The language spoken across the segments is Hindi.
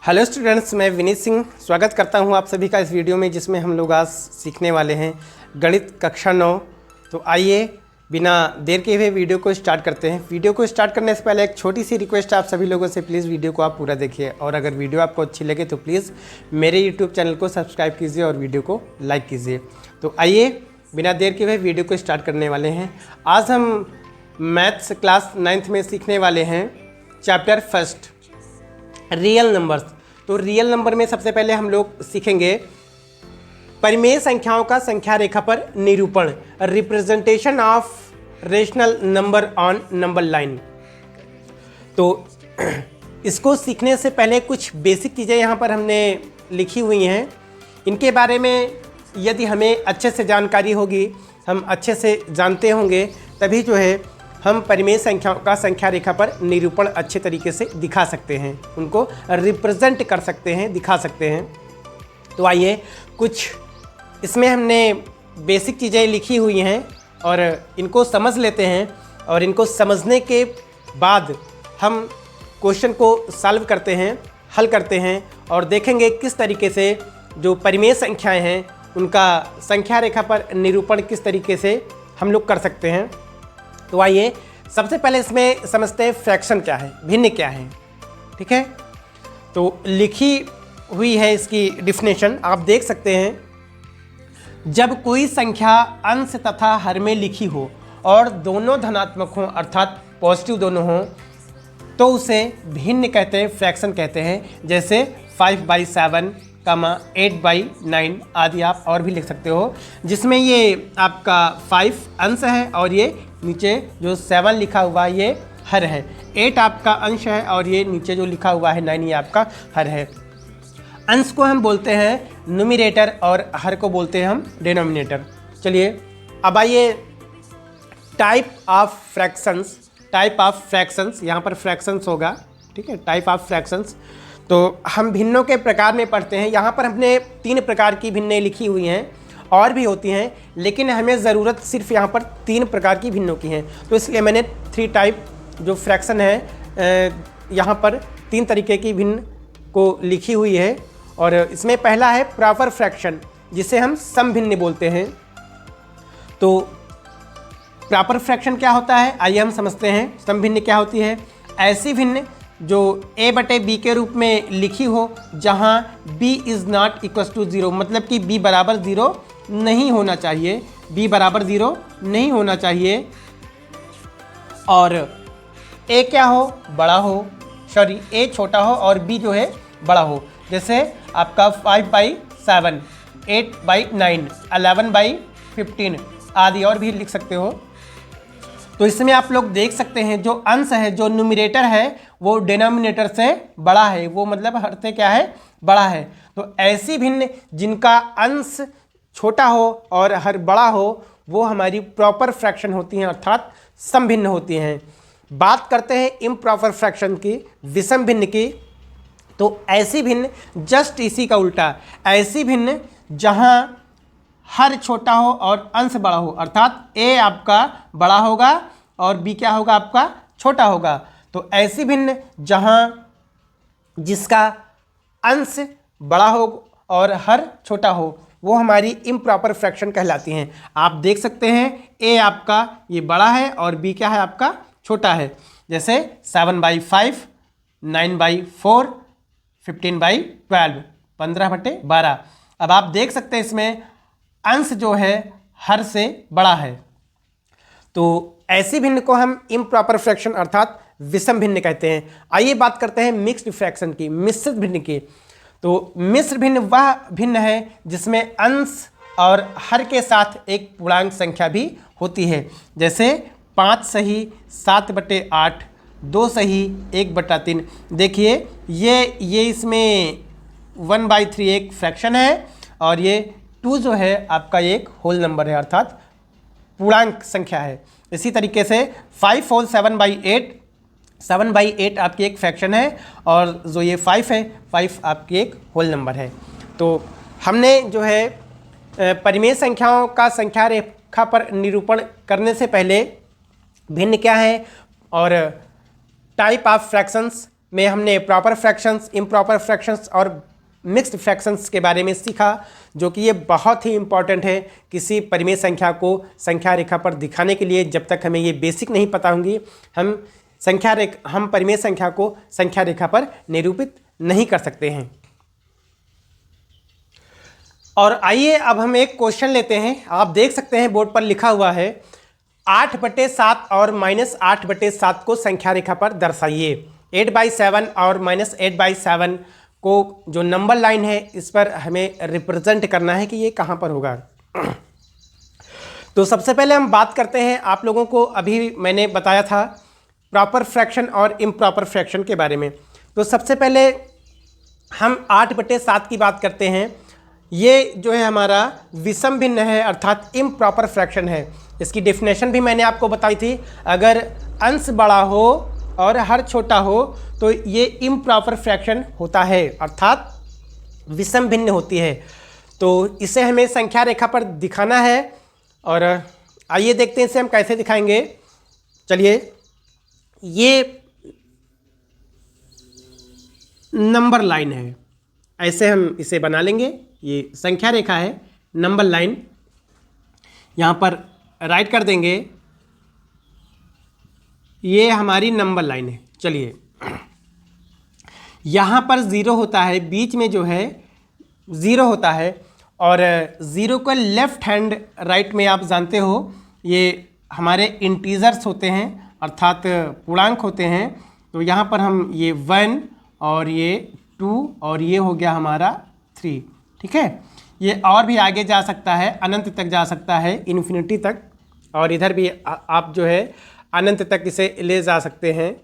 हेलो स्टूडेंट्स, मैं विनीत सिंह स्वागत करता हूं आप सभी का इस वीडियो में, जिसमें हम लोग आज सीखने वाले हैं गणित कक्षा 9। तो आइए बिना देर के हुए वीडियो को स्टार्ट करते हैं। वीडियो को स्टार्ट करने से पहले एक छोटी सी रिक्वेस्ट आप सभी लोगों से, प्लीज़ वीडियो को आप पूरा देखिए, और अगर वीडियो आपको अच्छी लगे तो प्लीज़ मेरे यूट्यूब चैनल को सब्सक्राइब कीजिए और वीडियो को लाइक कीजिए। तो आइए बिना देर के हुए वीडियो को स्टार्ट करने वाले हैं। आज हम मैथ्स क्लास 9th में सीखने वाले हैं चैप्टर फर्स्ट, रियल नंबर्स। तो रियल नंबर में सबसे पहले हम लोग सीखेंगे परिमेय संख्याओं का संख्या रेखा पर निरूपण, representation of rational number on number line. तो इसको सीखने से पहले कुछ बेसिक चीज़ें यहाँ पर हमने लिखी हुई हैं। इनके बारे में यदि हमें अच्छे से जानकारी होगी, हम अच्छे से जानते होंगे, तभी जो है हम परिमेय संख्याओं का संख्या रेखा पर निरूपण अच्छे तरीके से दिखा सकते हैं, उनको रिप्रेजेंट कर सकते हैं, दिखा सकते हैं। तो आइए कुछ इसमें हमने बेसिक चीज़ें लिखी हुई हैं और इनको समझ लेते हैं, और इनको समझने के बाद हम क्वेश्चन को सॉल्व करते हैं, हल करते हैं, और देखेंगे किस तरीके से जो परिमेय संख्याएं हैं उनका संख्या रेखा पर निरूपण किस तरीके से हम लोग कर सकते हैं। तो आइए सबसे पहले इसमें समझते हैं फ्रैक्शन क्या है, भिन्न क्या है। ठीक है, तो लिखी हुई है इसकी डिफिनेशन, आप देख सकते हैं। जब कोई संख्या अंश तथा हर में लिखी हो और दोनों धनात्मक हों, अर्थात पॉजिटिव दोनों हों, तो उसे भिन्न कहते हैं, फ्रैक्शन कहते हैं। जैसे 5/7, 8/9 आदि आप और भी लिख सकते हो, जिसमें ये आपका 5 अंश है और ये नीचे जो 7 लिखा हुआ है ये हर है। 8 आपका अंश है और ये नीचे जो लिखा हुआ है 9 ये आपका हर है। अंश को हम बोलते हैं न्यूमरेटर और हर को बोलते हैं हम डिनोमिनेटर। चलिए अब आइए टाइप ऑफ फ्रैक्शंस, यहाँ पर फ्रैक्शंस होगा। ठीक है, टाइप ऑफ फ्रैक्शंस। तो हम भिन्नों के प्रकार में पढ़ते हैं। यहाँ पर हमने 3 प्रकार की भिन्नें लिखी हुई हैं, और भी होती हैं, लेकिन हमें ज़रूरत सिर्फ यहाँ पर 3 प्रकार की भिन्नों की है। तो इसलिए मैंने 3 टाइप जो फ्रैक्शन है यहाँ पर 3 तरीके की भिन्न को लिखी हुई है। और इसमें पहला है प्रॉपर फ्रैक्शन, जिसे हम समभिन्न बोलते हैं। तो प्रॉपर फ्रैक्शन क्या होता है, आइए हम समझते हैं। समभिन्न क्या होती है? ऐसी भिन्न जो a/b के रूप में लिखी हो, जहाँ b is not equal to 0, मतलब कि b बराबर 0 नहीं होना चाहिए, b बराबर 0 नहीं होना चाहिए, और a क्या हो, बड़ा हो, सॉरी a छोटा हो और b जो है बड़ा हो। जैसे आपका 5/7, 8/9, 11/15 आदि और भी लिख सकते हो। तो इसमें आप लोग देख सकते हैं जो अंश है, जो न्यूमरेटर है, वो डिनोमिनेटर से बड़ा है, वो मतलब हर से क्या है, बड़ा है। तो ऐसी भिन्न जिनका अंश छोटा हो और हर बड़ा हो, वो हमारी प्रॉपर फ्रैक्शन होती हैं, अर्थात समभिन्न होती हैं। बात करते हैं इम्प्रॉपर फ्रैक्शन की, विषम भिन्न की। तो ऐसी भिन्न जस्ट इसी का उल्टा, ऐसी भिन्न जहाँ हर छोटा हो और अंश बड़ा हो, अर्थात a आपका बड़ा होगा और b क्या होगा, आपका छोटा होगा। तो ऐसी भिन्न जहाँ जिसका अंश बड़ा हो और हर छोटा हो, वो हमारी इम्प्रॉपर फ्रैक्शन कहलाती हैं। आप देख सकते हैं a आपका ये बड़ा है और b क्या है, आपका छोटा है। जैसे 7/5, 9/4, 15/12, 15/12। अब आप देख सकते हैं इसमें अंश जो है हर से बड़ा है। तो ऐसी भिन्न को हम इम्प्रॉपर फ्रैक्शन अर्थात विषम भिन्न कहते हैं। आइए बात करते हैं मिक्स्ड फ्रैक्शन की, मिश्रित भिन्न की। तो मिश्र भिन्न वह भिन्न है जिसमें अंश और हर के साथ एक पूर्णांक संख्या भी होती है। जैसे 5 सही 7/8, 2 सही 1/3। देखिए ये इसमें 1/3 एक फ्रैक्शन है, और ये 2 जो है आपका एक होल नंबर है, अर्थात पूर्णांक संख्या है। इसी तरीके से 5 होल 7/8, 7/8 आपकी एक फ्रैक्शन है, और जो ये 5 है, 5 आपकी एक होल नंबर है। तो हमने जो है परिमेय संख्याओं का संख्या रेखा पर निरूपण करने से पहले भिन्न क्या है और टाइप ऑफ फ्रैक्शंस में हमने प्रॉपर फ्रैक्शंस, इम्प्रॉपर फ्रैक्शंस और मिक्स्ड फ्रैक्शंस के बारे में सीखा, जो कि ये बहुत ही इम्पॉर्टेंट है किसी परिमेय संख्या को संख्या रेखा पर दिखाने के लिए। जब तक हमें ये बेसिक नहीं पता होंगी, हम परिमेय संख्या को संख्या रेखा पर निरूपित नहीं कर सकते हैं। और आइए अब हम एक क्वेश्चन लेते हैं। आप देख सकते हैं बोर्ड पर लिखा हुआ है 8/7 और -8/7 को संख्या रेखा पर दर्शाइए। 8/7 और -8/7 को जो नंबर लाइन है इस पर हमें रिप्रेजेंट करना है कि ये कहाँ पर होगा। तो सबसे पहले हम बात करते हैं, आप लोगों को अभी मैंने बताया था प्रॉपर फ्रैक्शन और इम्प्रॉपर फ्रैक्शन के बारे में। तो सबसे पहले हम 8/7 की बात करते हैं। ये जो है हमारा विषम भिन्न है, अर्थात इम्प्रॉपर फ्रैक्शन है। इसकी डेफिनेशन भी मैंने आपको बताई थी। अगर अंश बड़ा हो और हर छोटा हो तो ये इम्प्रॉपर फ्रैक्शन होता है, अर्थात विषम भिन्न होती है। तो इसे हमें संख्या रेखा पर दिखाना है और आइए देखते हैं इसे हम कैसे दिखाएंगे। चलिए, ये नंबर लाइन है, ऐसे हम इसे बना लेंगे। ये संख्या रेखा है, नंबर लाइन यहाँ पर राइट कर देंगे। ये हमारी नंबर लाइन है। चलिए, यहाँ पर 0 होता है, बीच में जो है 0 होता है और 0 को लेफ्ट हैंड राइट में आप जानते हो ये हमारे इंटीजर्स होते हैं, अर्थात पूर्णांक होते हैं। तो यहाँ पर हम ये 1 और ये 2 और ये हो गया हमारा 3, ठीक है। ये और भी आगे जा सकता है, अनंत तक जा सकता है, इन्फिनिटी तक, और इधर भी आप जो है अनंत तक इसे ले जा सकते हैं,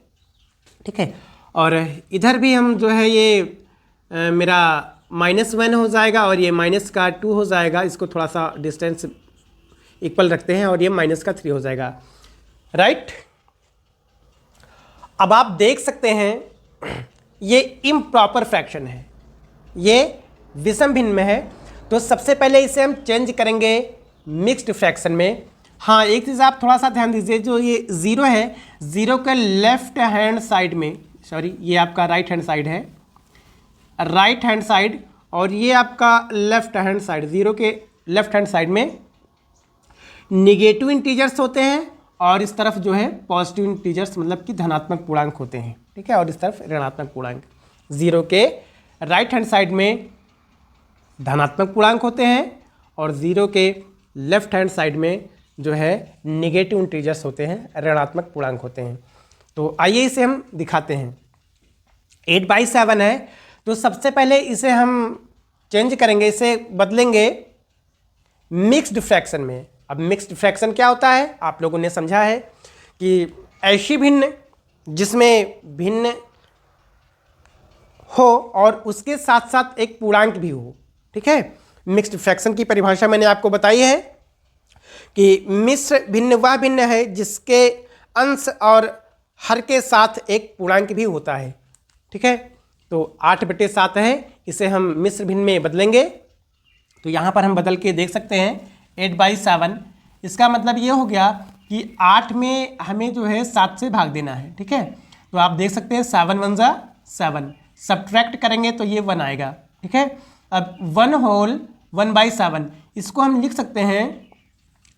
ठीक है। और इधर भी हम जो है ये मेरा -1 हो जाएगा और ये -2 हो जाएगा। इसको थोड़ा सा डिस्टेंस इक्वल रखते हैं और ये -3 हो जाएगा, राइट। अब आप देख सकते हैं ये इम्प्रॉपर फ्रैक्शन है, ये विषम भिन्न में है। तो सबसे पहले इसे हम चेंज करेंगे मिक्स्ड फ्रैक्शन में। हाँ, एक चीज़ आप थोड़ा सा ध्यान दीजिए, जो ये 0 है, 0 के लेफ्ट हैंड साइड में, सॉरी ये आपका राइट हैंड साइड है, राइट हैंड साइड, और ये आपका लेफ्ट हैंड साइड, 0 के लेफ्ट हैंड साइड में निगेटिव इंटीजर्स होते हैं और इस तरफ जो है पॉजिटिव इंटीजर्स, मतलब कि धनात्मक पूर्णांक होते हैं, ठीक है, और इस तरफ ऋणात्मक पूर्णांक। 0 के राइट हैंड साइड में धनात्मक पूर्णांक होते हैं और 0 के लेफ्ट हैंड साइड में जो है निगेटिव इंटीजर्स होते हैं, ऋणात्मक पूर्णांक होते हैं। तो आइए इसे हम दिखाते हैं। 8/7 है, तो सबसे पहले इसे हम चेंज करेंगे, इसे बदलेंगे मिक्स्ड फ्रैक्शन में। अब मिक्स्ड फ्रैक्शन क्या होता है, आप लोगों ने समझा है कि ऐसी भिन्न जिसमें भिन्न हो और उसके साथ साथ एक पूर्णांक भी हो, ठीक है। मिक्स्ड फ्रैक्शन की परिभाषा मैंने आपको बताई है कि मिश्र भिन्न वह भिन्न है जिसके अंश और हर के साथ एक पूर्णांक भी होता है, ठीक है। तो 8/7 है, इसे हम मिश्र भिन्न में बदलेंगे। तो यहाँ पर हम बदल के देख सकते हैं 8/7। इसका मतलब ये हो गया कि 8 में हमें जो है 7 से भाग देना है, ठीक है। तो आप देख सकते हैं 7 × 1 = 7, सब्ट्रैक्ट करेंगे तो ये 1 आएगा, ठीक है। अब 1 होल 1/7, इसको हम लिख सकते हैं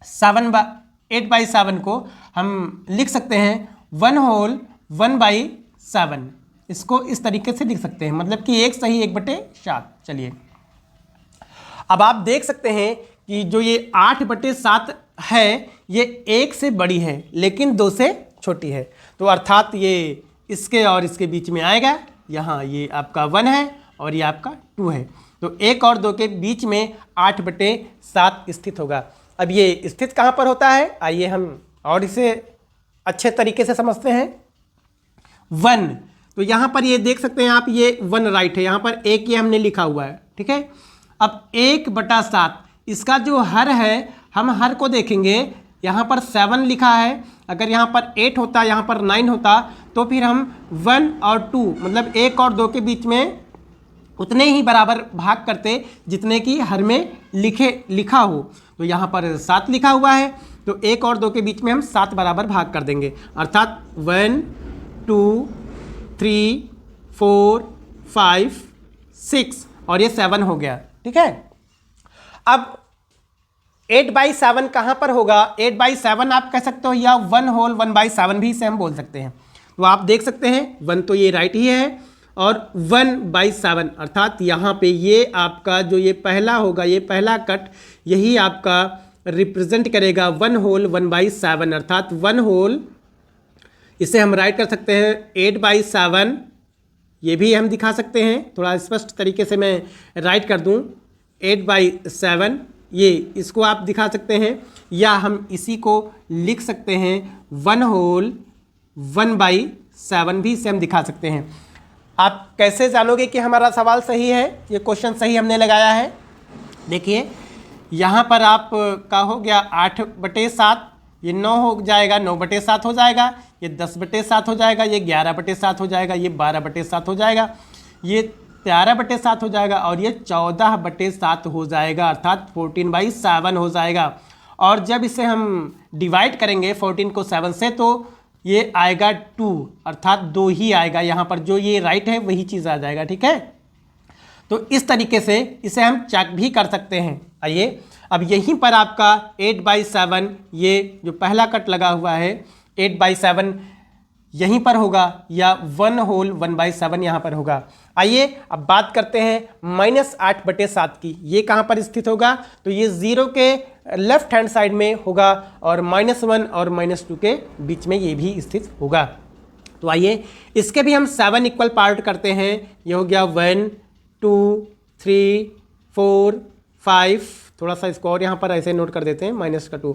8/7 को हम लिख सकते हैं 1 होल 1/7। इसको इस तरीके से लिख सकते हैं, मतलब कि 1 सही 1/7। चलिए, अब आप देख सकते हैं कि जो ये 8/7 है ये 1 से बड़ी है लेकिन 2 से छोटी है। तो अर्थात ये इसके और इसके बीच में आएगा। यहाँ ये आपका 1 है और ये आपका 2 है, तो 1 और 2 के बीच में 8/7 स्थित होगा। अब ये स्थित कहाँ पर होता है, आइए हम और इसे अच्छे तरीके से समझते हैं। 1, तो यहाँ पर ये देख सकते हैं आप, ये 1 राइट है, यहाँ पर 1 ये हमने लिखा हुआ है, ठीक है। अब 1/7 इसका जो हर है, हम हर को देखेंगे, यहाँ पर 7 लिखा है। अगर यहाँ पर 8 होता, यहाँ पर 9 होता, तो फिर हम 1 और 2 मतलब 1 और 2 के बीच में उतने ही बराबर भाग करते जितने कि हर में लिखा हो। तो यहाँ पर 7 लिखा हुआ है, तो 1 और 2 के बीच में हम 7 बराबर भाग कर देंगे, अर्थात 1 2 3 4 5 6 और ये 7 हो गया। ठीक है, अब 8/7 कहाँ पर होगा? 8/7 आप कह सकते हो या 1 होल 1/7 भी इसे हम बोल सकते हैं। तो आप देख सकते हैं 1 तो ये राइट ही है और 1/7 अर्थात यहाँ पे ये आपका जो ये पहला होगा, ये पहला कट यही आपका रिप्रेजेंट करेगा 1 होल 1/7 अर्थात 1 होल, इसे हम राइट कर सकते हैं 8/7, ये भी हम दिखा सकते हैं थोड़ा स्पष्ट तरीके से मैं राइट कर दूं 8/7, ये इसको आप दिखा सकते हैं या हम इसी को लिख सकते हैं 1 होल 1/7 भी इसे हम दिखा सकते हैं। आप कैसे जानोगे कि हमारा सवाल सही है, ये क्वेश्चन सही हमने लगाया है? देखिए यहाँ पर आप का हो गया 8/7, ये 9 हो जाएगा, 9/7 हो जाएगा, ये 10/7 हो जाएगा, ये 11/7 हो जाएगा, ये 12/7 हो जाएगा, ये 13/7 हो जाएगा और ये 14/7 हो जाएगा अर्थात 14/7 हो जाएगा। और जब इसे हम डिवाइड करेंगे 14 को 7 से तो ये आएगा 2 अर्थात 2 ही आएगा, यहाँ पर जो ये राइट है वही चीज़ आ जाएगा। ठीक है, तो इस तरीके से इसे हम चेक भी कर सकते हैं। आइए अब यहीं पर आपका 8/7 ये जो पहला कट लगा हुआ है 8/7 यहीं पर होगा या 1 होल 1/7 यहाँ पर होगा। आइए अब बात करते हैं -8/7 की, ये कहाँ पर स्थित होगा? तो ये 0 के लेफ्ट हैंड साइड में होगा और -1 और -2 के बीच में ये भी स्थित होगा। तो आइए इसके भी हम 7 इक्वल पार्ट करते हैं। ये हो गया 1 2 3 4 5, थोड़ा सा इसको और यहाँ पर ऐसे नोट कर देते हैं -2,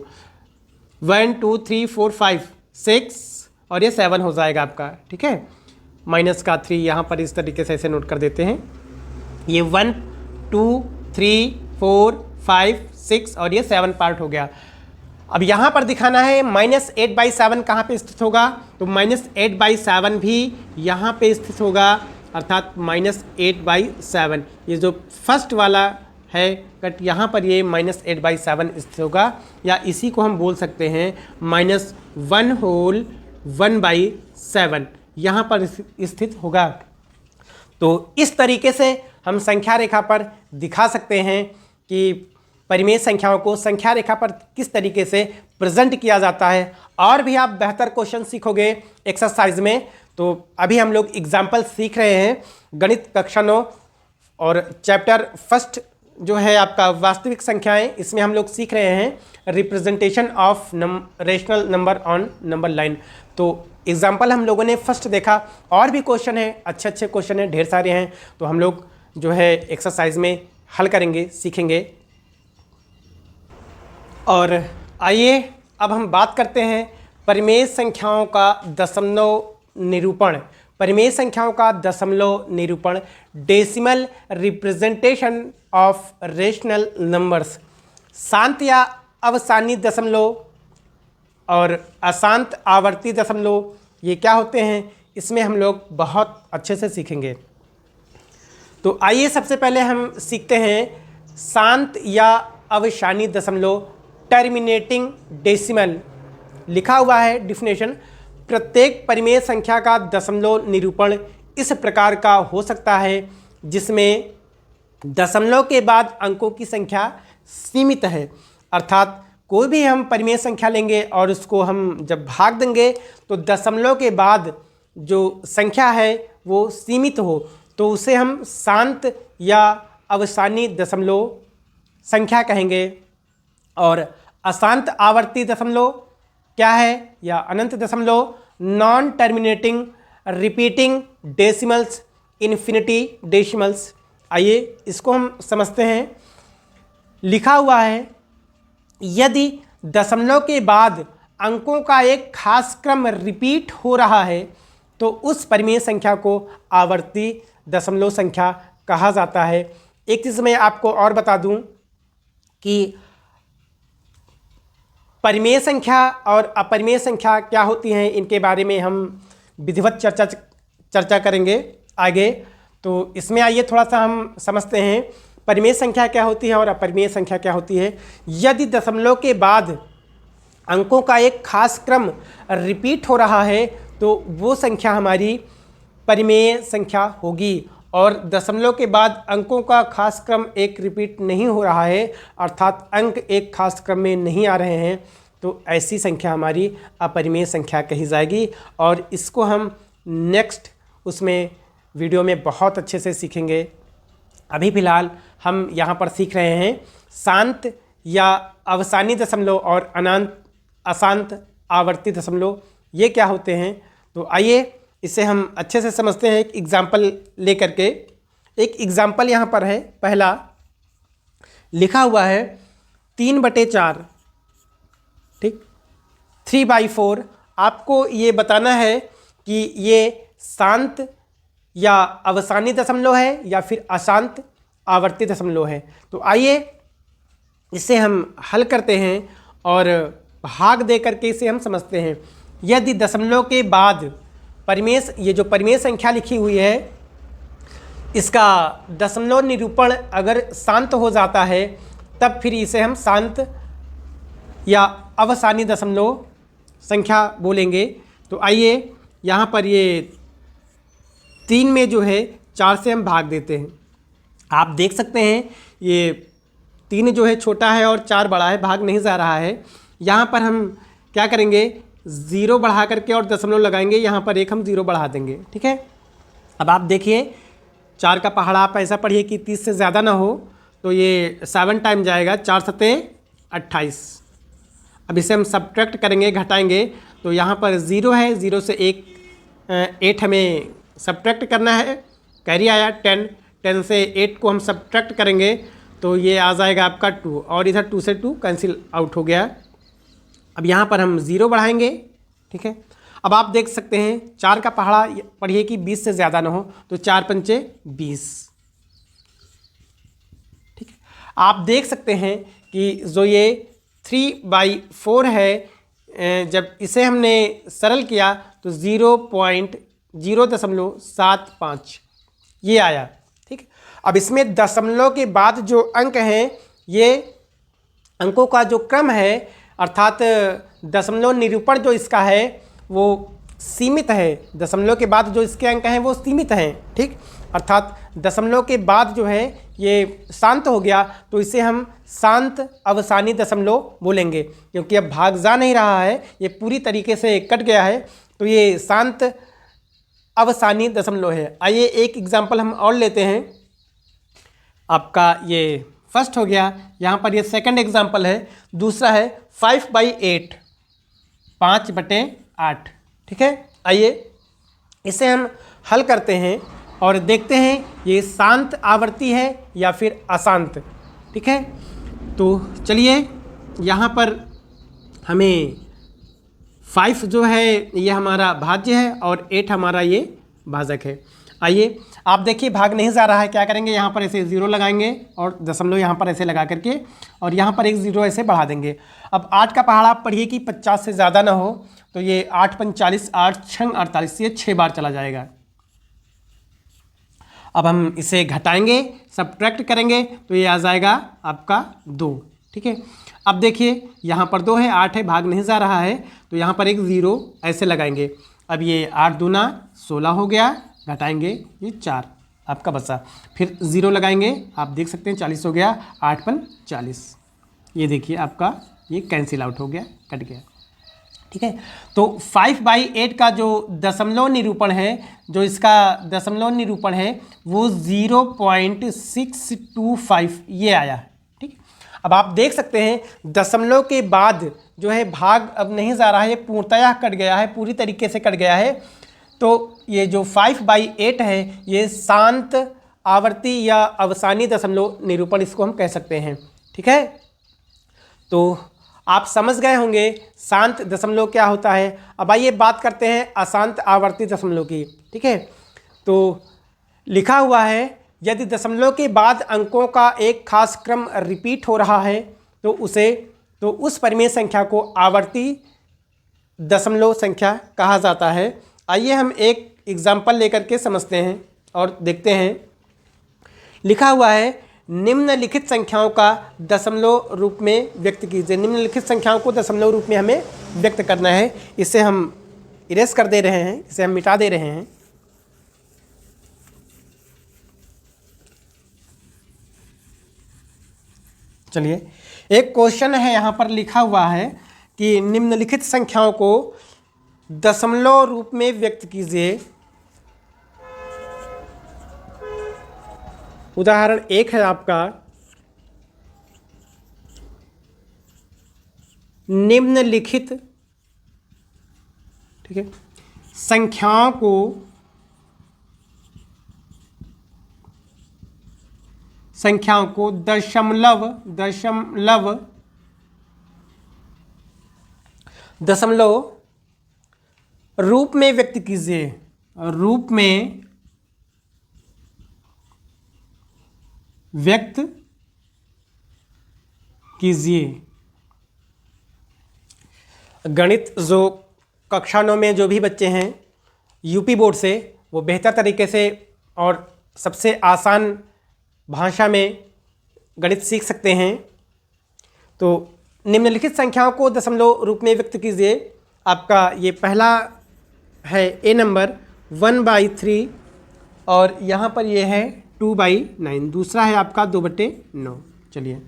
1 2 3 4 5 6 और ये 7 हो जाएगा आपका। ठीक है, -3 यहाँ पर इस तरीके से ऐसे नोट कर देते हैं। ये 1 2 3 4 5 6 और ये 7 पार्ट हो गया। अब यहाँ पर दिखाना है -8/7 कहाँ पे स्थित होगा? तो -8/7 भी यहाँ पे स्थित होगा अर्थात -8/7, ये जो फर्स्ट वाला है कट यहाँ पर ये -8/7 स्थित होगा या इसी को हम बोल सकते हैं -1 होल 1/7 यहाँ पर स्थित होगा। तो इस तरीके से हम संख्या रेखा पर दिखा सकते हैं कि परिमेय संख्याओं को संख्या रेखा पर किस तरीके से प्रेजेंट किया जाता है। और भी आप बेहतर क्वेश्चन सीखोगे एक्सरसाइज में। तो अभी हम लोग एग्जाम्पल सीख रहे हैं गणित कक्षा 9 और चैप्टर फर्स्ट जो है आपका वास्तविक संख्याएं, इसमें हम लोग सीख रहे हैं representation of rational number on number line. तो एग्जाम्पल हम लोगों ने फर्स्ट देखा, और भी क्वेश्चन है, अच्छे अच्छे क्वेश्चन हैं, ढेर सारे हैं, तो हम लोग जो है एक्सरसाइज में हल करेंगे, सीखेंगे। और आइए अब हम बात करते हैं परिमेय संख्याओं का दशमलव निरूपण। परिमेय संख्याओं का दशमलव निरूपण, decimal representation of rational numbers. शांत या अवसानी दशमलव और अशांत आवर्ती दशमलव ये क्या होते हैं, इसमें हम लोग बहुत अच्छे से सीखेंगे। तो आइए सबसे पहले हम सीखते हैं शांत या अवसानी दशमलव, टर्मिनेटिंग डेसिमल। लिखा हुआ है डिफिनेशन, प्रत्येक परिमेय संख्या का दशमलव निरूपण इस प्रकार का हो सकता है जिसमें दशमलव के बाद अंकों की संख्या सीमित है। अर्थात कोई भी हम परिमेय संख्या लेंगे और उसको हम जब भाग देंगे तो दशमलव के बाद जो संख्या है वो सीमित हो, तो उसे हम शांत या अवसानी दशमलव संख्या कहेंगे। और अशांत आवर्ती दशमलव क्या है, या अनंत दशमलव, non terminating repeating decimals, infinity decimals. आइए इसको हम समझते हैं। लिखा हुआ है यदि दशमलव के बाद अंकों का एक खास क्रम रिपीट हो रहा है तो उस परिमेय संख्या को आवर्ती दशमलव संख्या कहा जाता है। एक चीज़ मैं आपको और बता दूं कि परिमेय संख्या और अपरिमेय संख्या क्या होती हैं, इनके बारे में हम विधिवत चर्चा करेंगे आगे। तो इसमें आइए थोड़ा सा हम समझते हैं परिमेय संख्या क्या होती है और अपरिमेय संख्या क्या होती है। यदि दशमलव के बाद अंकों का एक खास क्रम रिपीट हो रहा है तो वो संख्या हमारी परिमेय संख्या होगी और दशमलव के बाद अंकों का खास क्रम एक रिपीट नहीं हो रहा है, अर्थात अंक एक खास क्रम में नहीं आ रहे हैं, तो ऐसी संख्या हमारी अपरिमेय संख्या कही जाएगी। और इसको हम नेक्स्ट उसमें वीडियो में बहुत अच्छे से सीखेंगे। अभी फ़िलहाल हम यहाँ पर सीख रहे हैं शांत या अवसानी दशमलव और अशांत आवर्ती दशमलव ये क्या होते हैं। तो आइए इसे हम अच्छे से समझते हैं एक एग्जाम्पल लेकर के। एक एग्जाम्पल यहाँ पर है, पहला लिखा हुआ है 3/4, ठीक, 3/4। आपको ये बताना है कि ये शांत या अवसानी दशमलव है या फिर अशांत आवर्ती दशमलव है। तो आइए इसे हम हल करते हैं और भाग दे करके इसे हम समझते हैं। यदि दशमलव के बाद परिमेय, ये जो परिमेय संख्या लिखी हुई है, इसका दशमलव निरूपण अगर शांत हो जाता है तब फिर इसे हम शांत या अवसानी दशमलव संख्या बोलेंगे। तो आइए यहाँ पर ये 3 में जो है 4 से हम भाग देते हैं। आप देख सकते हैं ये 3 जो है छोटा है और 4 बड़ा है, भाग नहीं जा रहा है। यहाँ पर हम क्या करेंगे, 0 बढ़ा करके और दशमलव लगाएंगे, यहाँ पर एक हम 0 बढ़ा देंगे, ठीक है। अब आप देखिए 4 का पहाड़ा आप ऐसा पढ़िए कि 30 से ज़्यादा ना हो, तो ये 7 टाइम जाएगा, 4 सत्ते 28। अब इसे हम सब्ट्रैक्ट करेंगे, घटाएंगे, तो यहाँ पर 0 है, 0 से 8 हमें सब्ट्रैक्ट करना है, कैरी आया 10, 10 से 8 को हम सब्ट्रैक्ट करेंगे तो ये आ जाएगा आपका 2, और इधर 2 से 2 कैंसिल आउट हो गया। अब यहाँ पर हम 0 बढ़ाएंगे, ठीक है। अब आप देख सकते हैं 4 का पहाड़ा पढ़िए कि 20 से ज़्यादा ना हो, तो 4 पंचे 20, ठीक है। आप देख सकते हैं कि जो ये 3/4 है, जब इसे हमने सरल किया तो 0.075 ये आया, ठीक है। अब इसमें दशमलव के बाद जो अंक हैं, ये अंकों का जो क्रम है, अर्थात दशमलव निरूपण जो इसका है वो सीमित है। दशमलव के बाद जो इसके अंक हैं वो सीमित हैं, ठीक। अर्थात दशमलव के बाद जो है ये शांत हो गया, तो इसे हम शांत अवसानी दशमलव बोलेंगे, क्योंकि अब भाग जा नहीं रहा है, ये पूरी तरीके से कट गया है, तो ये शांत अवसानी दशमलव है। आइए एक एग्जाम्पल हम और लेते हैं। आपका ये फर्स्ट हो गया, यहाँ पर ये सेकंड एग्जाम्पल है। दूसरा है 5/8, 5/8, ठीक है। आइए इसे हम हल करते हैं और देखते हैं ये शांत आवर्ती है या फिर अशांत, ठीक है। तो चलिए यहाँ पर हमें 5 जो है ये हमारा भाज्य है और 8 हमारा ये भाजक है। आइए आप देखिए भाग नहीं जा रहा है, क्या करेंगे, यहाँ पर ऐसे 0 लगाएंगे और दशमलव यहाँ पर ऐसे लगा करके और यहाँ पर एक 0 ऐसे बढ़ा देंगे। अब 8 का पहाड़ा आप पढ़िए कि 50 से ज़्यादा ना हो, तो ये 8 × 45, 8 × 48, ये 6 बार चला जाएगा। अब हम इसे घटाएंगे, सब्ट्रैक्ट करेंगे, तो ये आ जाएगा आपका 2, ठीक है। अब देखिए यहाँ पर 2 है, 8 है, भाग नहीं जा रहा है, तो यहाँ पर एक 0 ऐसे लगाएंगे। अब ये 8 दूना 16 हो गया, घटाएंगे ये 4 आपका बचा, फिर 0 लगाएंगे, आप देख सकते हैं 40 हो गया, 8 × 40, ये देखिए आपका ये कैंसिल आउट हो गया, कट गया, ठीक है। तो 5/8 का जो दशमलव निरूपण है, जो इसका दशमलव निरूपण है वो 0.625 ये आया है, ठीक। अब आप देख सकते हैं दशमलव के बाद जो है भाग अब नहीं जा रहा है, ये पूर्णतः कट गया है, पूरी तरीके से कट गया है। तो ये जो 5/8 है ये शांत आवर्ती या अवसानी दशमलव निरूपण इसको हम कह सकते हैं, ठीक है। तो आप समझ गए होंगे शांत दशमलव क्या होता है। अब आइए बात करते हैं अशांत आवर्ती दशमलव की, ठीक है। तो लिखा हुआ है यदि दशमलव के बाद अंकों का एक खास क्रम रिपीट हो रहा है तो उस परिमेय संख्या को आवर्ती दशमलव संख्या कहा जाता है। आइए हम एक एग्जाम्पल लेकर के समझते हैं और देखते हैं। लिखा हुआ है निम्नलिखित संख्याओं का दशमलव रूप में व्यक्त कीजिए। निम्नलिखित संख्याओं को दशमलव रूप में हमें व्यक्त करना है। इसे हम इरेज कर दे रहे हैं, इसे हम मिटा दे रहे हैं। चलिए, एक क्वेश्चन है यहाँ पर लिखा हुआ है कि निम्नलिखित संख्याओं को दशमलव रूप में व्यक्त कीजिए। उदाहरण एक है आपका, निम्नलिखित, ठीक है, संख्याओं को दशमलव रूप में व्यक्त कीजिए। रूप में व्यक्त कीजिए। गणित जो कक्षा 9 में जो भी बच्चे हैं यूपी बोर्ड से, वो बेहतर तरीके से और सबसे आसान भाषा में गणित सीख सकते हैं। तो निम्नलिखित संख्याओं को दशमलव रूप में व्यक्त कीजिए। आपका ये पहला है ए नंबर 1/3 और यहाँ पर ये है 2/9। दूसरा है आपका 2/9। चलिए,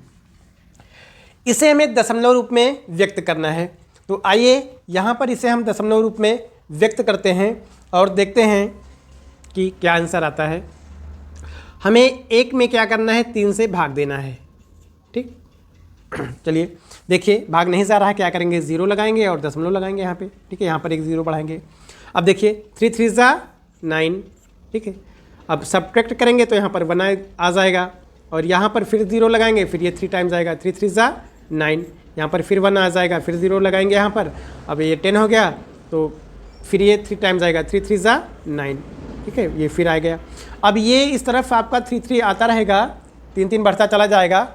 इसे हमें दशमलव रूप में व्यक्त करना है। तो आइए यहाँ पर इसे हम दशमलव रूप में व्यक्त करते हैं और देखते हैं कि क्या आंसर आता है। हमें एक में क्या करना है, 3 से भाग देना है। ठीक, चलिए देखिए, भाग नहीं जा रहा है, क्या करेंगे, 0 लगाएंगे और दशमलव लगाएंगे यहाँ पे। ठीक है, यहाँ पर एक 0 बढ़ाएंगे। अब देखिए 3 3 जा 9। ठीक है, अब सब्ट्रैक्ट करेंगे तो यहाँ पर 1 आ जाएगा और यहाँ पर फिर 0 लगाएंगे, फिर ये 3 टाइम्स आएगा। 3 3 जा 9, यहाँ पर फिर 1 आ जाएगा, फिर 0 लगाएंगे यहाँ पर। अब ये 10 हो गया तो फिर ये 3 टाइम्स आएगा। 3 3 जा 9। ठीक है, ये फिर आ गया। अब ये इस तरफ आपका 3 3 आता रहेगा, 3 3 बढ़ता चला जाएगा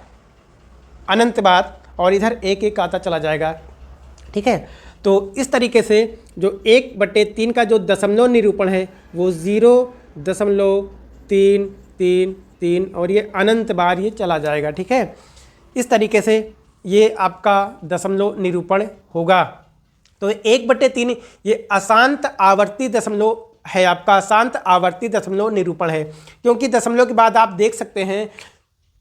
अनंत बार, और इधर 1 1 आता चला जाएगा। ठीक है, तो इस तरीके से जो 1/3 का जो दशमलव निरूपण है वो 0.333 और ये अनंत बार ये चला जाएगा। ठीक है, इस तरीके से ये आपका दशमलव निरूपण होगा। तो 1/3 ये अशांत आवर्ती दशमलव है, आपका अशांत आवर्ती दशमलव निरूपण है, क्योंकि दशमलव के बाद आप देख सकते हैं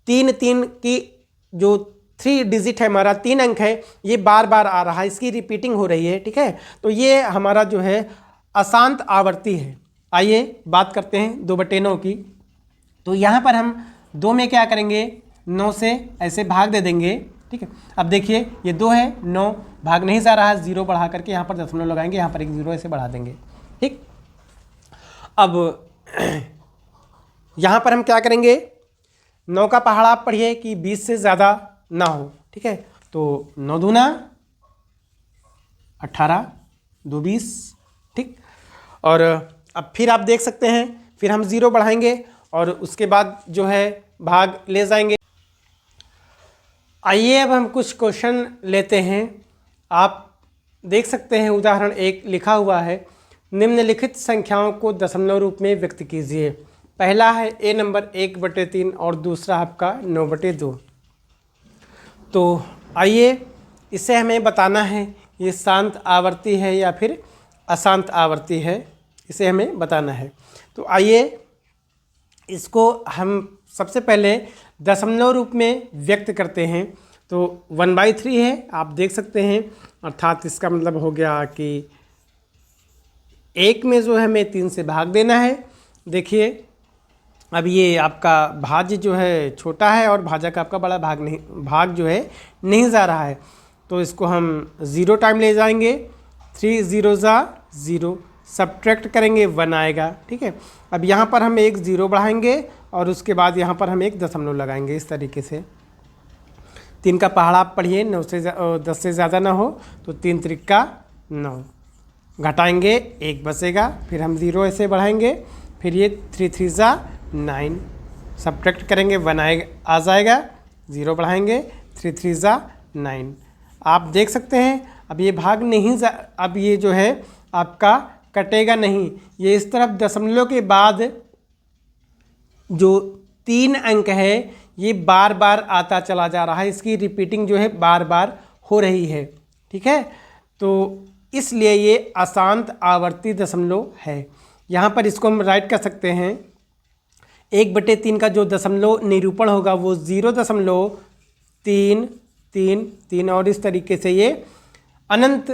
3 की जो 3 डिजिट है, हमारा 3 अंक है, ये बार बार आ रहा है, इसकी रिपीटिंग हो रही है। ठीक है, तो ये हमारा जो है अशांत आवर्ती है। आइए बात करते हैं 2/9 की। तो यहाँ पर हम 2 में क्या करेंगे, 9 से ऐसे भाग दे देंगे। ठीक है, अब देखिए ये 2 है, 9 भाग नहीं जा रहा है, 0 बढ़ा करके यहाँ पर दशमलव लगाएंगे, यहाँ पर एक 0 ऐसे बढ़ा देंगे। ठीक, अब यहाँ पर हम क्या करेंगे, 9 का पहाड़ा आप पढ़िए कि 20 से ज़्यादा ना हो। ठीक है, तो 9 दूना 18, 2 20। ठीक, और अब फिर आप देख सकते हैं, फिर हम 0 बढ़ाएंगे और उसके बाद जो है भाग ले जाएंगे। आइए अब हम कुछ क्वेश्चन लेते हैं। आप देख सकते हैं उदाहरण 1 लिखा हुआ है, निम्नलिखित संख्याओं को दशमलव रूप में व्यक्त कीजिए। पहला है ए नंबर 1/3 और दूसरा आपका 9/2। तो आइए इसे हमें बताना है ये शांत आवर्ती है या फिर अशांत आवर्ती है, इसे हमें बताना है। तो आइए इसको हम सबसे पहले दशमलव रूप में व्यक्त करते हैं। तो 1/3 है, आप देख सकते हैं, अर्थात इसका मतलब हो गया कि 1 में जो है हमें 3 से भाग देना है। देखिए अब ये आपका भाज्य जो है छोटा है और भाजक आपका बड़ा भाग जो है नहीं जा रहा है, तो इसको हम 0 टाइम ले जाएंगे। 3 0 जा 0, सब्ट्रैक्ट करेंगे 1 आएगा। ठीक है, अब यहाँ पर हम एक 0 बढ़ाएंगे और उसके बाद यहाँ पर हम एक दशमलव लगाएंगे। इस तरीके से 3 का पहाड़ा आप पढ़िए, 10 से ज़्यादा ना हो, तो 3 त्रिका 9, घटाएंगे 1 बचेगा, फिर हम 0 ऐसे बढ़ाएंगे, फिर ये 3 3 जा 9, सब्ट्रैक्ट करेंगे 1 आ जाएगा, 0 बढ़ाएंगे 3 3 जा 9। आप देख सकते हैं अब ये भाग नहीं अब ये जो है आपका कटेगा नहीं, ये इस तरफ दशमलव के बाद जो 3 अंक है ये बार बार आता चला जा रहा है, इसकी रिपीटिंग जो है बार बार हो रही है। ठीक है, तो इसलिए ये अशांत आवर्ती दशमलव है। यहाँ पर इसको हम राइट कर सकते हैं, 1/3 का जो दशमलव निरूपण होगा वो 0.333 3 3 3 और इस तरीके से ये अनंत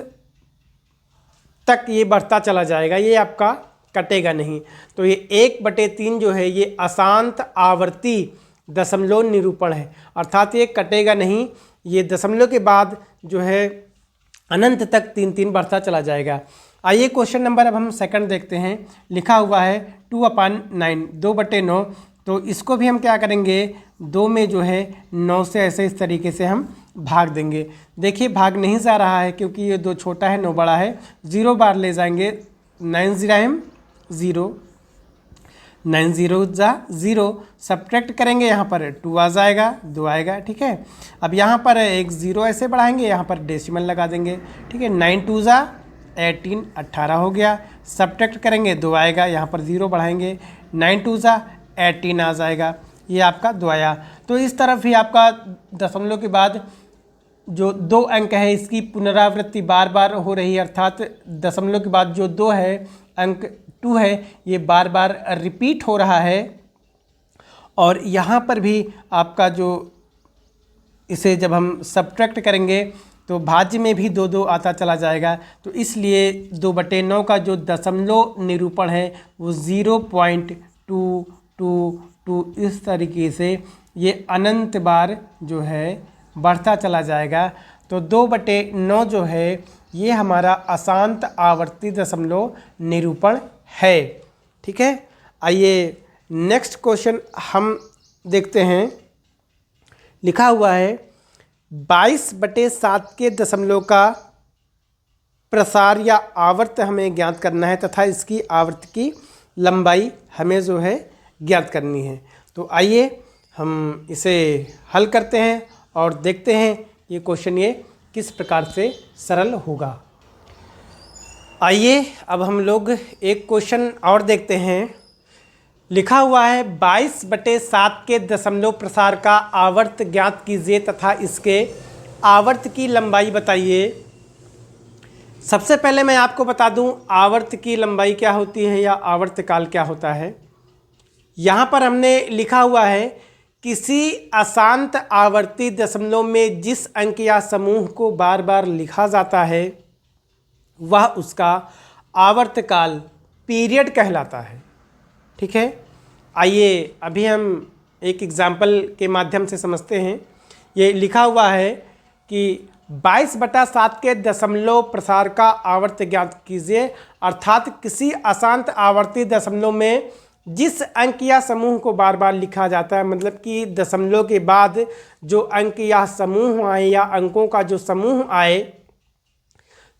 तक ये बढ़ता चला जाएगा, ये आपका कटेगा नहीं। तो ये 1/3 जो है ये अशांत आवर्ती दशमलव निरूपण है, अर्थात ये कटेगा नहीं, ये दशमलव के बाद जो है अनंत तक 3 3 बढ़ता चला जाएगा। आइए क्वेश्चन नंबर अब हम सेकंड देखते हैं। लिखा हुआ है 2/9 2/9, तो इसको भी हम क्या करेंगे 2 में जो है 9 से ऐसे इस तरीके से हम भाग देंगे। देखिए भाग नहीं जा रहा है क्योंकि ये 2 छोटा है 9 बड़ा है, 0 बार ले जाएंगे, 9 0 0 9 0 जा 0, सब्ट्रैक्ट करेंगे यहाँ पर 2 आ जाएगा, 2 आएगा, ठीक है। अब यहाँ पर एक 0 ऐसे बढ़ाएंगे, यहाँ पर डेसिमल लगा देंगे, ठीक है। 9 2 जा 18 18 हो गया, सब्ट्रैक्ट करेंगे 2 आएगा, यहाँ पर 0 बढ़ाएंगे, 9 2 जा 18 आ जाएगा, ये आपका 2 आया। तो इस तरफ ही आपका दशमलव के बाद जो 2 अंक है इसकी पुनरावृत्ति बार बार हो रही है, अर्थात दशमलव के बाद जो 2 है अंक 2 है ये बार बार रिपीट हो रहा है। और यहाँ पर भी आपका जो इसे जब हम सब्ट्रैक्ट करेंगे तो भाज्य में भी 2 2 आता चला जाएगा, तो इसलिए 2/9 का जो दशमलव निरूपण है वो 0.222 इस तरीके से ये अनंत बार जो है बढ़ता चला जाएगा। तो 2/9 जो है ये हमारा अशांत आवर्ती दशमलव निरूपण है, ठीक है। आइए नेक्स्ट क्वेश्चन हम देखते हैं। लिखा हुआ है 22/7 के दशमलव का प्रसार या आवर्त हमें ज्ञात करना है तथा इसकी आवर्त की लंबाई हमें जो है ज्ञात करनी है। तो आइए हम इसे हल करते हैं और देखते हैं ये क्वेश्चन ये किस प्रकार से सरल होगा। आइए अब हम लोग एक क्वेश्चन और देखते हैं। लिखा हुआ है 22/7 के दशमलव प्रसार का आवर्त ज्ञात कीजिए तथा इसके आवर्त की लंबाई बताइए। सबसे पहले मैं आपको बता दूं आवर्त की लंबाई क्या होती है या आवर्तकाल क्या होता है। यहाँ पर हमने लिखा हुआ है किसी अशांत आवर्ती दशमलव में जिस अंक या समूह को बार बार लिखा जाता है वह उसका आवर्तकाल पीरियड कहलाता है, ठीक है। आइए अभी हम एक एग्जाम्पल के माध्यम से समझते हैं। ये लिखा हुआ है कि 22/7 के दशमलव प्रसार का आवर्त ज्ञात कीजिए, अर्थात किसी अशांत आवर्ती दशमलव में जिस अंक या समूह को बार बार लिखा जाता है, मतलब कि दशमलव के बाद जो अंक या समूह आए या अंकों का जो समूह आए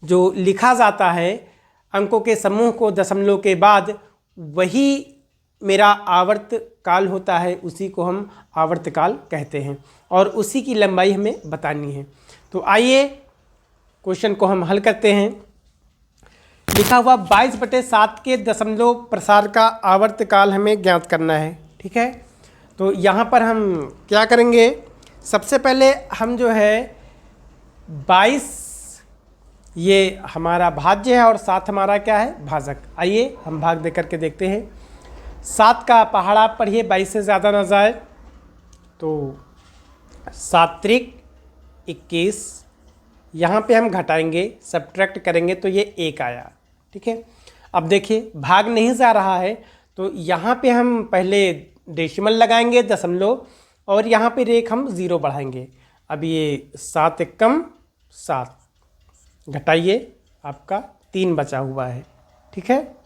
जो लिखा जाता है, अंकों के समूह को दशमलव के बाद, वही मेरा आवर्त काल होता है, उसी को हम आवर्तकाल कहते हैं और उसी की लंबाई हमें बतानी है। तो आइए क्वेश्चन को हम हल करते हैं। लिखा हुआ 22/7 के दशमलव प्रसार का आवर्तकाल हमें ज्ञात करना है, ठीक है। तो यहाँ पर हम क्या करेंगे, सबसे पहले हम जो है 22 ये हमारा भाज्य है और 7 हमारा क्या है भाजक। आइए हम भाग दे करके देखते हैं। 7 का पहाड़ा पढ़िए 22 से ज़्यादा ना जाए, तो 7 त्रिक 21, यहाँ पे हम घटाएंगे सब्ट्रैक्ट करेंगे तो ये 1 आया, ठीक है। अब देखिए भाग नहीं जा रहा है तो यहाँ पे हम पहले डेसिमल लगाएंगे दशमलव और यहाँ पे एक हम 0 बढ़ाएंगे। अब ये 7 एकम 7, घटाइए आपका 3 बचा हुआ है, ठीक है।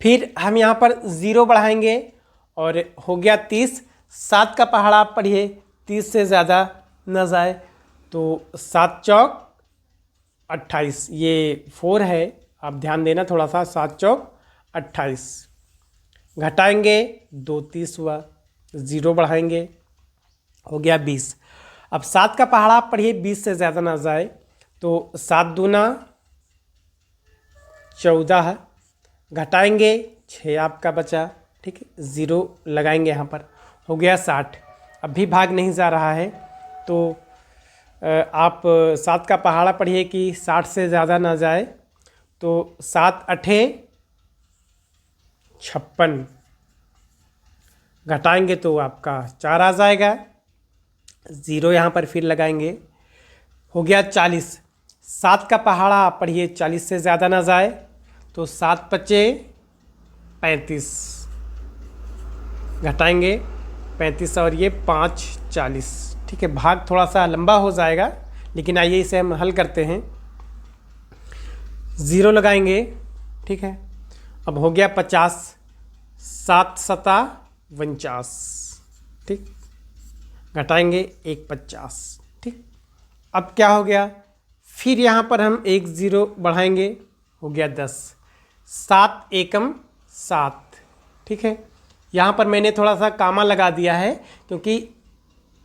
फिर हम यहाँ पर 0 बढ़ाएंगे और हो गया 30। 7 का पहाड़ा आप पढ़िए 30 से ज़्यादा न जाए, तो 7 चौक 28, ये 4 है, आप ध्यान देना थोड़ा सा। 7 चौक 28, घटाएंगे 2 30 हुआ, 0 बढ़ाएंगे हो गया 20। अब 7 का पहाड़ा आप पढ़िए 20 से ज़्यादा ना जाए, तो 7 दूना 14, घटाएंगे 6 आपका बचा, ठीक है। 0 लगाएंगे यहाँ पर, हो गया 60। अब भी भाग नहीं जा रहा है तो आप 7 का पहाड़ा पढ़िए कि 60 से ज़्यादा ना जाए, तो 7 8 56, घटाएंगे तो आपका 4 आ जाएगा। ज़ीरो यहाँ पर फिर लगाएंगे, हो गया 40। 7 का पहाड़ा पढ़िए 40 से ज़्यादा ना जाए, तो 7 पचे 35, घटाएंगे 35 और ये 5 40। ठीक है, भाग थोड़ा सा लंबा हो जाएगा, लेकिन आइए इसे हम हल करते हैं। ज़ीरो लगाएंगे, ठीक है, अब हो गया 50, 7 सता 49, ठीक, घटाएंगे 1 50, ठीक। अब क्या हो गया, फिर यहाँ पर हम एक ज़ीरो बढ़ाएंगे, हो गया 10, 7 एकम 7, ठीक है। यहाँ पर मैंने थोड़ा सा कामा लगा दिया है, क्योंकि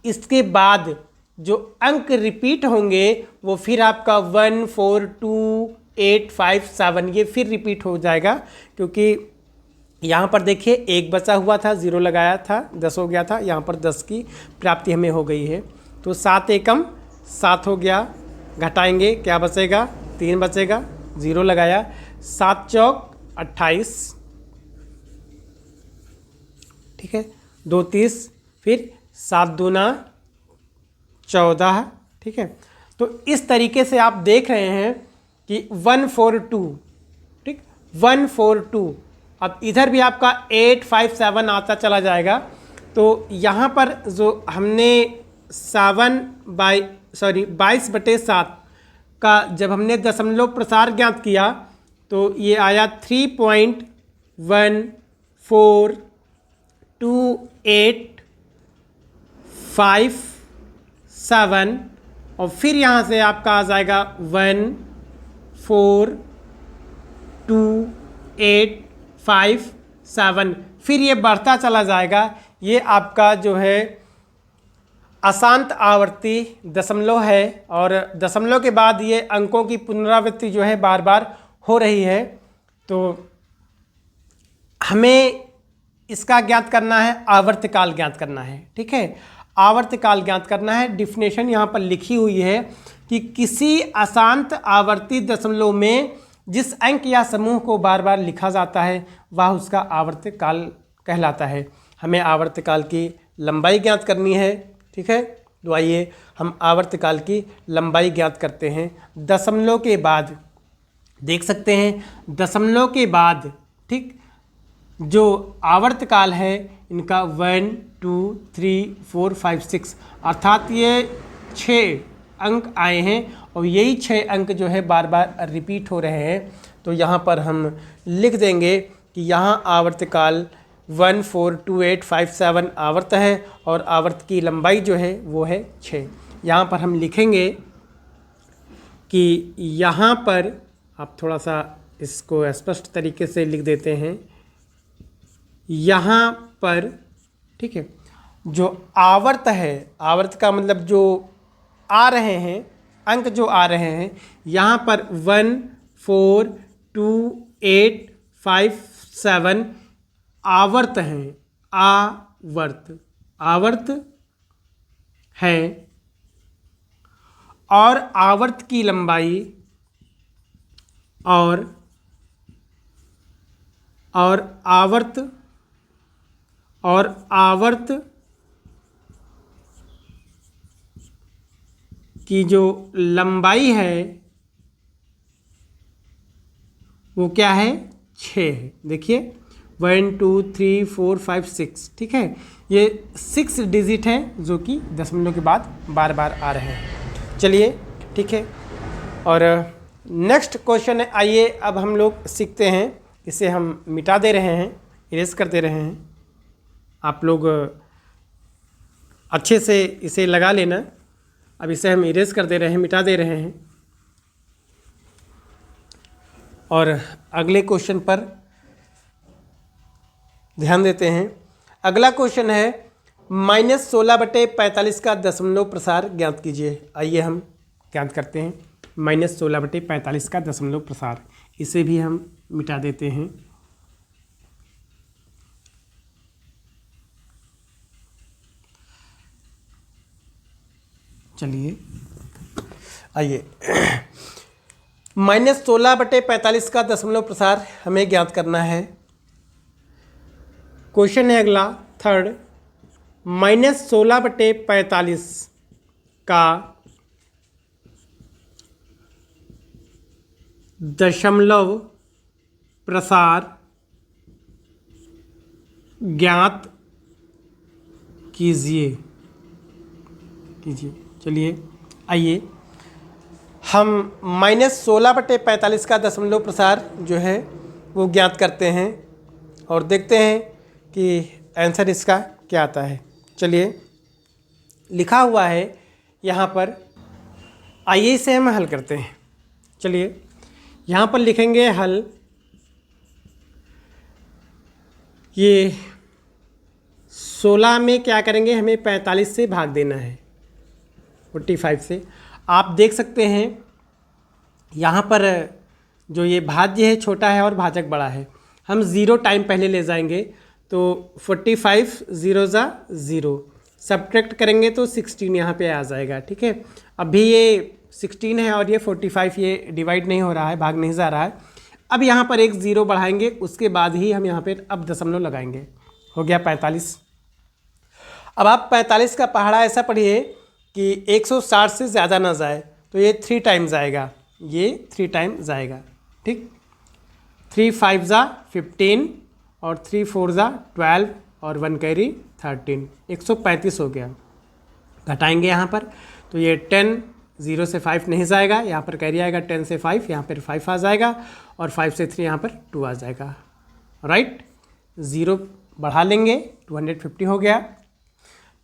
इसके बाद जो अंक रिपीट होंगे वो फिर आपका 1 4 2 8 5 7 ये फिर रिपीट हो जाएगा, क्योंकि यहाँ पर देखिए एक बचा हुआ था, ज़ीरो लगाया था, 10 हो गया था, यहाँ पर 10 की प्राप्ति हमें हो गई है। तो 7 एकम 7 हो गया, घटाएंगे क्या बचेगा, 3 बचेगा, ज़ीरो लगाया, 7 चौक 28, ठीक है, 2 30, फिर 7 दूना 14, ठीक है। तो इस तरीके से आप देख रहे हैं कि 142, ठीक, 142। अब इधर भी आपका 857 आता चला जाएगा। तो यहाँ पर जो हमने 22/7 का जब हमने दशमलव प्रसार ज्ञात किया, तो ये आया 3.142857 और फिर यहाँ से आपका आ जाएगा 1428557, फिर ये बढ़ता चला जाएगा। ये आपका जो है अशांत आवर्ती दशमलव है, और दशमलव के बाद ये अंकों की पुनरावृत्ति जो है बार बार हो रही है। तो हमें इसका ज्ञात करना है, आवर्तकाल ज्ञात करना है, ठीक है, आवर्तकाल ज्ञात करना है। डिफिनेशन यहाँ पर लिखी हुई है कि किसी अशांत आवर्ती दशमलव में जिस अंक या समूह को बार बार लिखा जाता है वह उसका आवर्तकाल कहलाता है। हमें आवर्तकाल की लंबाई ज्ञात करनी है, ठीक है। तो आइए हम आवर्तकाल की लंबाई ज्ञात करते हैं। दशमलव के बाद देख सकते हैं, दशमलव के बाद, ठीक, जो आवर्तकाल है इनका 1 2 3 4 5 6, अर्थात ये 6 अंक आए हैं और यही 6 अंक जो है बार बार रिपीट हो रहे हैं। तो यहाँ पर हम लिख देंगे कि यहाँ आवर्तकाल 142857 आवर्त है और आवर्त की लंबाई जो है वो है 6। यहाँ पर हम लिखेंगे कि यहाँ पर आप थोड़ा सा इसको स्पष्ट तरीके से लिख देते हैं, यहाँ पर, ठीक है, जो आवर्त है, आवर्त का मतलब जो आ रहे हैं अंक जो आ रहे हैं, यहाँ पर 1428557 आवर्त हैं, आवर्त हैं, और आवर्त की लंबाई और आवर्त की जो लंबाई है वो क्या है, 6 है। देखिए 1 2 3 4 5 6, ठीक है, ये 6 डिजिट हैं जो कि दशमलव के बाद बार बार आ रहे हैं। चलिए, ठीक है, और नेक्स्ट क्वेश्चन है, आइए अब हम लोग सीखते हैं। इसे हम मिटा दे रहे हैं, इरेज कर दे रहे हैं। आप लोग अच्छे से इसे लगा लेना। अब इसे हम इरेज कर दे रहे हैं, मिटा दे रहे हैं, और अगले क्वेश्चन पर ध्यान देते हैं। अगला क्वेश्चन है -16/45 का दशमलव प्रसार ज्ञात कीजिए। आइए हम ज्ञात करते हैं -16/45 का दशमलव प्रसार। इसे भी हम मिटा देते हैं। चलिए, आइए -16/45 का दशमलव प्रसार हमें ज्ञात करना है। क्वेश्चन है अगला, थर्ड, -16/45 का दशमलव प्रसार ज्ञात कीजिए। चलिए आइए हम -16/45 का दशमलव प्रसार जो है वो ज्ञात करते हैं और देखते हैं कि आंसर इसका क्या आता है। चलिए लिखा हुआ है यहाँ पर, आइए इसे हम हल करते हैं। चलिए यहाँ पर लिखेंगे हल। ये 16 में क्या करेंगे, हमें 45 से भाग देना है 45 से। आप देख सकते हैं यहाँ पर जो ये भाज्य है छोटा है और भाजक बड़ा है, हम 0 टाइम पहले ले जाएंगे तो 45 0 ज़ा 0, सब्ट्रैक्ट करेंगे तो 16 यहाँ पे आ जाएगा। ठीक है, अभी ये 16 है और ये 45, ये डिवाइड नहीं हो रहा है, भाग नहीं जा रहा है। अब यहाँ पर एक 0 बढ़ाएंगे, उसके बाद ही हम यहाँ पे अब दशमलव लगाएंगे। हो गया 45। अब आप 45 का पहाड़ा ऐसा पढ़िए कि 160 से ज़्यादा ना जाए, तो ये 3 टाइम जाएगा, ये 3 टाइम जाएगा। ठीक, 3 5 ज़ा 15 और 3 4 ज़ा 12 और 1 कैरी 13, 135 हो गया। घटाएंगे यहाँ पर तो ये 10, 0 से 5 नहीं जाएगा, यहाँ पर कैरी आएगा 10 से 5, यहाँ पर 5 आ जाएगा और 5 से 3 यहाँ पर 2 आ जाएगा। राइट, 0 बढ़ा लेंगे, 250 हो गया।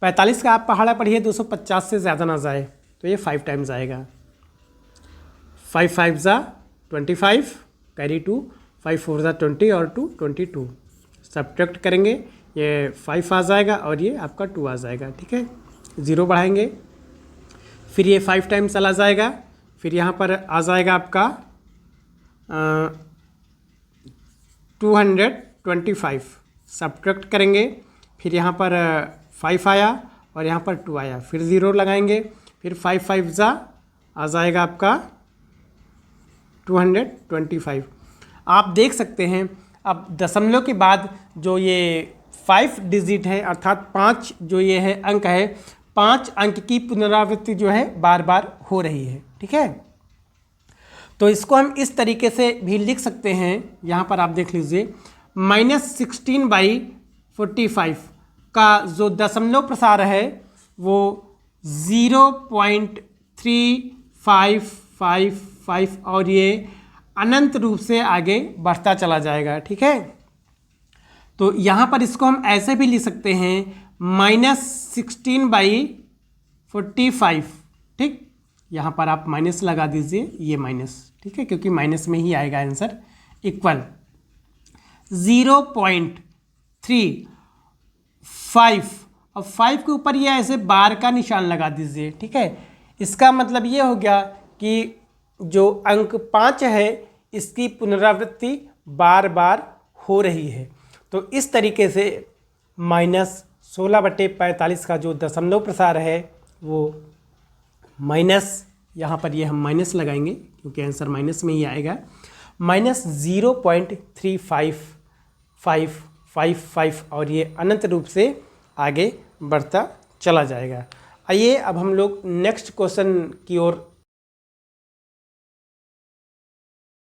45 का आप पहाड़ा पढ़िए 250 से ज़्यादा ना जाए, तो ये 5 टाइम्स आएगा। 5 5 ज़ा 25, कैरी 2, 5 4 ज़ा 20 और 2 22, सब्ट्रैक्ट करेंगे, ये 5 आ जाएगा और ये आपका 2 आ जाएगा। ठीक है, 0 बढ़ाएंगे, फिर ये 5 टाइम चला जाएगा, फिर यहाँ पर आ जाएगा आपका 225, सब्ट्रैक्ट करेंगे, फिर यहाँ पर 5 आया और यहाँ पर 2 आया, फिर 0 लगाएंगे, फिर 5 5 ज़ा आ जाएगा आपका 225। आप देख सकते हैं अब दशमलव के बाद जो ये 5 डिजिट है, अर्थात 5 जो ये है अंक है, 5 अंक की पुनरावृत्ति जो है बार बार हो रही है। ठीक है, तो इसको हम इस तरीके से भी लिख सकते हैं। यहाँ पर आप देख लीजिए, -16/45 का जो दशमलव प्रसार है वो 0.3555 और ये अनंत रूप से आगे बढ़ता चला जाएगा। ठीक है, तो यहाँ पर इसको हम ऐसे भी लिख सकते हैं -16/45। ठीक, यहाँ पर आप माइनस लगा दीजिए, ये माइनस, ठीक है, क्योंकि माइनस में ही आएगा आंसर, इक्वल 0.35 और 5 के ऊपर ये ऐसे बार का निशान लगा दीजिए। ठीक है, इसका मतलब ये हो गया कि जो अंक 5 है इसकी पुनरावृत्ति बार बार हो रही है। तो इस तरीके से -16/45 का जो दशमलव प्रसार है वो माइनस, यहाँ पर ये हम माइनस लगाएंगे क्योंकि आंसर माइनस में ही आएगा, -0.3555 और ये अनंत रूप से आगे बढ़ता चला जाएगा। आइए अब हम लोग नेक्स्ट क्वेश्चन की ओर